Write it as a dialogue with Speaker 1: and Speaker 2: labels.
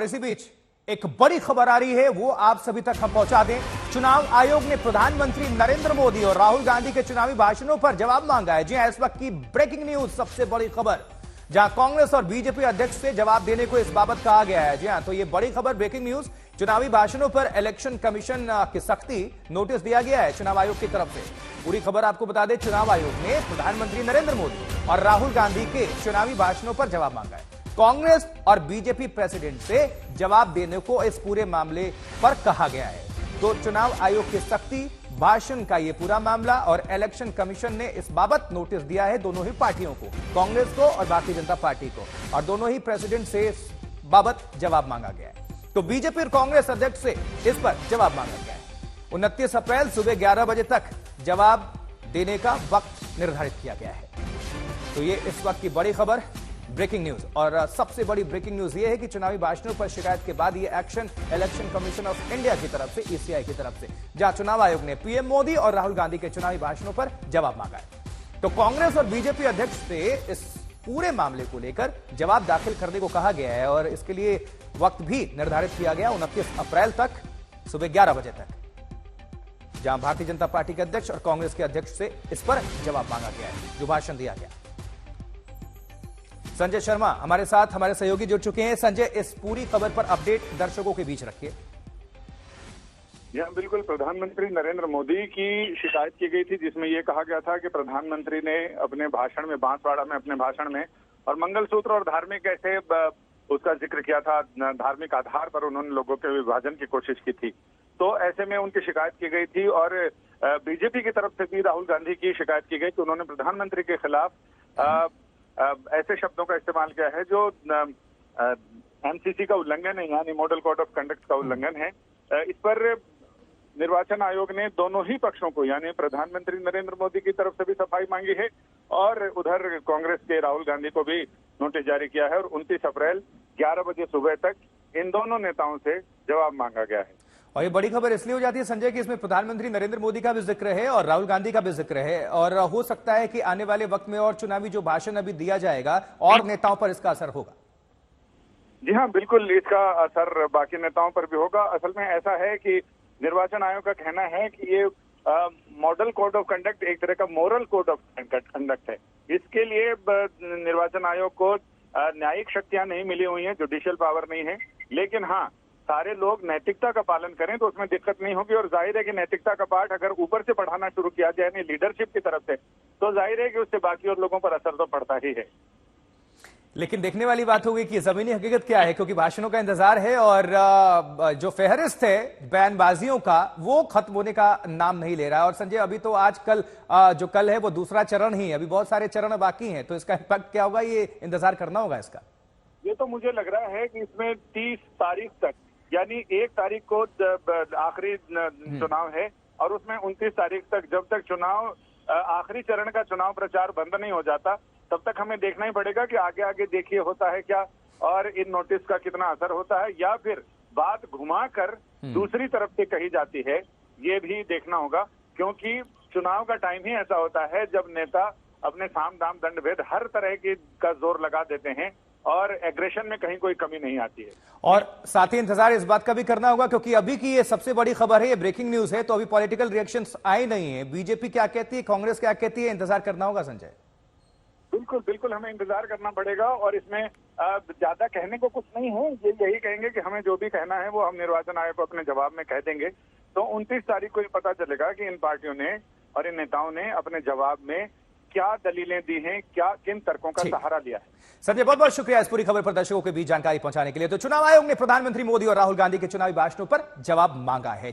Speaker 1: इसी बीच एक बड़ी खबर आ रही है, वो आप सभी तक हम पहुंचा दें। चुनाव आयोग ने प्रधानमंत्री नरेंद्र मोदी और राहुल गांधी के चुनावी भाषणों पर जवाब मांगा है। जी हां, इस वक्त की ब्रेकिंग न्यूज, सबसे बड़ी खबर, जहां कांग्रेस और बीजेपी अध्यक्ष से जवाब देने को इस बाबत कहा गया है। जी हां, तो ये बड़ी खबर, ब्रेकिंग न्यूज, चुनावी भाषणों पर इलेक्शन कमीशन की सख्ती, नोटिस दिया गया है चुनाव आयोग की तरफ से। पूरी खबर आपको बता दें, चुनाव आयोग ने प्रधानमंत्री नरेंद्र मोदी और राहुल गांधी के चुनावी भाषणों पर जवाब मांगा है। कांग्रेस और बीजेपी प्रेसिडेंट से जवाब देने को इस पूरे मामले पर कहा गया है। तो चुनाव आयोग की सख्ती, भाषण का यह पूरा मामला और इलेक्शन कमीशन ने इस बाबत नोटिस दिया है दोनों ही पार्टियों को, कांग्रेस को और भारतीय जनता पार्टी को, और दोनों ही प्रेसिडेंट से इस बाबत जवाब मांगा गया है। तो बीजेपी और कांग्रेस अध्यक्ष से इस पर जवाब मांगा गया है। 29 अप्रैल सुबह 11 बजे तक जवाब देने का वक्त निर्धारित किया गया है। तो ये इस वक्त की बड़ी खबर, ब्रेकिंग न्यूज। और सबसे बड़ी ब्रेकिंग न्यूज ये है कि चुनावी भाषणों पर शिकायत के बाद ये action election commission of India की तरफ से, ईसीआई की तरफ से, जहां चुनाव आयोग ने पीएम मोदी और राहुल गांधी के चुनावी भाषणों पर जवाब मांगा है। तो कांग्रेस और बीजेपी अध्यक्ष से इस पूरे मामले को लेकर जवाब दाखिल करने को कहा गया है और इसके लिए वक्त भी निर्धारित किया गया 29 अप्रैल तक सुबह 11 बजे तक, जहां भारतीय जनता पार्टी के अध्यक्ष और कांग्रेस के अध्यक्ष से इस पर जवाब मांगा गया है, जो भाषण दिया गया। संजय शर्मा हमारे साथ, हमारे सहयोगी जुड़ चुके हैं। संजय, इस पूरी खबर पर अपडेट दर्शकों के बीच रखिए।
Speaker 2: यह बिल्कुल प्रधानमंत्री नरेंद्र मोदी की शिकायत की गई थी, जिसमें यह कहा गया था कि प्रधानमंत्री ने अपने भाषण में, बांसवाड़ा में अपने भाषण में, और मंगलसूत्र और धार्मिक ऐसे उसका जिक्र किया था, धार्मिक आधार पर उन्होंने लोगों के विभाजन की कोशिश की थी। तो ऐसे में उनकी शिकायत की गई थी और बीजेपी की तरफ से भी राहुल गांधी की शिकायत की गई कि उन्होंने प्रधानमंत्री के खिलाफ ऐसे शब्दों का इस्तेमाल किया है जो एमसीसी का उल्लंघन है, यानी मॉडल कोड ऑफ कंडक्ट का उल्लंघन है। इस पर निर्वाचन आयोग ने दोनों ही पक्षों को, यानी प्रधानमंत्री नरेंद्र मोदी की तरफ से भी सफाई मांगी है और उधर कांग्रेस के राहुल गांधी को भी नोटिस जारी किया है और 29 अप्रैल 11 बजे सुबह तक इन दोनों नेताओं से जवाब मांगा गया है।
Speaker 1: और ये बड़ी खबर इसलिए हो जाती है संजय कि इसमें प्रधानमंत्री नरेंद्र मोदी का भी जिक्र है और राहुल गांधी का भी जिक्र है, और हो सकता है कि आने वाले वक्त में और चुनावी जो भाषण अभी दिया जाएगा और नेताओं पर इसका असर होगा।
Speaker 2: जी हाँ, बिल्कुल इसका असर बाकी नेताओं पर भी होगा। असल में ऐसा है कि निर्वाचन आयोग का कहना है कि ये मॉडल कोड ऑफ कंडक्ट एक तरह का मोरल कोड ऑफ कंडक्ट है। इसके लिए निर्वाचन आयोग को न्यायिक शक्तियां नहीं मिली हुई हैं, जुडिशियल पावर नहीं है, लेकिन हाँ, सारे लोग नैतिकता का पालन करें तो उसमें दिक्कत नहीं होगी। और जाहिर है कि नैतिकता का पाठ अगर ऊपर से पढ़ाना शुरू किया जाए, यानी लीडरशिप की तरफ से, तो जाहिर है कि उससे बाकी और लोगों पर असर तो पड़ता ही है।
Speaker 1: लेकिन देखने वाली बात होगी कि जमीनी हकीकत क्या है, क्योंकि भाषणों का इंतजार है और जो फहरिस्त है बयानबाजियों का, वो खत्म होने का नाम नहीं ले रहा है। और संजय, अभी तो आजकल जो कल है वो दूसरा चरण ही, अभी बहुत सारे चरण बाकी हैं, तो इसका इम्पैक्ट क्या होगा, ये इंतजार करना होगा इसका।
Speaker 2: ये तो मुझे लग रहा है कि इसमें 30 तारीख तक, यानी 1 तारीख को आखिरी चुनाव है और उसमें 29 तारीख तक, जब तक चुनाव आखिरी चरण का चुनाव प्रचार बंद नहीं हो जाता, तब तक हमें देखना ही पड़ेगा कि आगे आगे देखिए होता है क्या और इन नोटिस का कितना असर होता है, या फिर बात घुमाकर दूसरी तरफ से कही जाती है, ये भी देखना होगा। क्योंकि चुनाव का टाइम ही ऐसा होता है जब नेता अपने साम दाम दंड भेद हर तरह की का जोर लगा देते हैं और एग्रेशन में कहीं कोई कमी नहीं आती है।
Speaker 1: और साथ ही इंतजार इस बात का भी करना होगा, क्योंकि अभी की ये सबसे बड़ी खबर है, ये ब्रेकिंग न्यूज है, तो अभी पॉलिटिकल रिएक्शंस आए नहीं है। बीजेपी क्या कहती है, कांग्रेस क्या कहती है, इंतजार करना होगा संजय।
Speaker 2: बिल्कुल बिल्कुल, हमें इंतजार करना पड़ेगा और इसमें ज्यादा कहने को कुछ नहीं है। ये यही कहेंगे कि हमें जो भी कहना है वो हम निर्वाचन आयोग को अपने जवाब में कह देंगे। तो 29 तारीख को ये पता चलेगा कि इन पार्टियों ने और इन नेताओं ने अपने जवाब में क्या दलीलें दी हैं, क्या किन तर्कों का सहारा लिया है।
Speaker 1: संजय, बहुत बहुत शुक्रिया इस पूरी खबर पर दर्शकों के बीच जानकारी पहुंचाने के लिए। तो चुनाव आयोग ने प्रधानमंत्री मोदी और राहुल गांधी के चुनावी भाषणों पर जवाब मांगा है।